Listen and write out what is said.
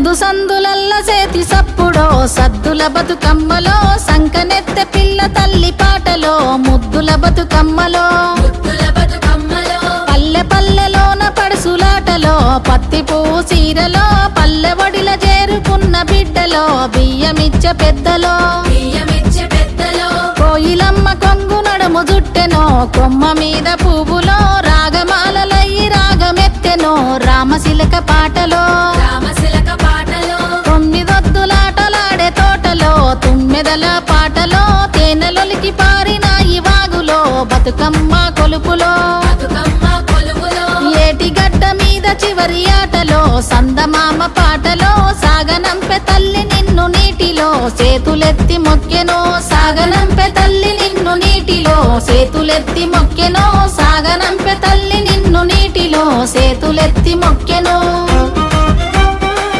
సందు సందులల్ల చేతి సప్పుడో సద్దుల బతుకమ్మలో సంకనెత్తె పిల్ల తల్లి పాటలో ముద్దుల బతుకమ్మలో పల్లె పల్లెలోన పడుసులాటలో పత్తి పువ్వు చీరలో పల్లె వడిల చేరుకున్న బిడ్డలో బియ్యమిచ్చే పెద్దలో కోయిలమ్మ కొంగు నడుము జుట్టెనో కొమ్మ మీద పువ్వులో రాగమాలలయ్యి రాగమెత్తెనో రామశిలక పాటలో తొమ్మిదొద్దులాటలాడే తోటలో తుమ్మెదల పాటలో తేనెలొలికి పారినాయి వాగులో బతుకమ్మ కొలుపులో ఏటిగడ్డ మీద చివరి ఆటలో సందమామ పాటలో సాగనంపె తల్లి నిన్ను నీటిలో చేతులెత్తి మొక్కెనో సాగనంపె తల్లి నిన్ను నీటిలో చేతులెత్తి మొక్కెనో సాగనంపె తల్లి నిన్ను నీటిలో చేతులెత్తి మొక్కెనో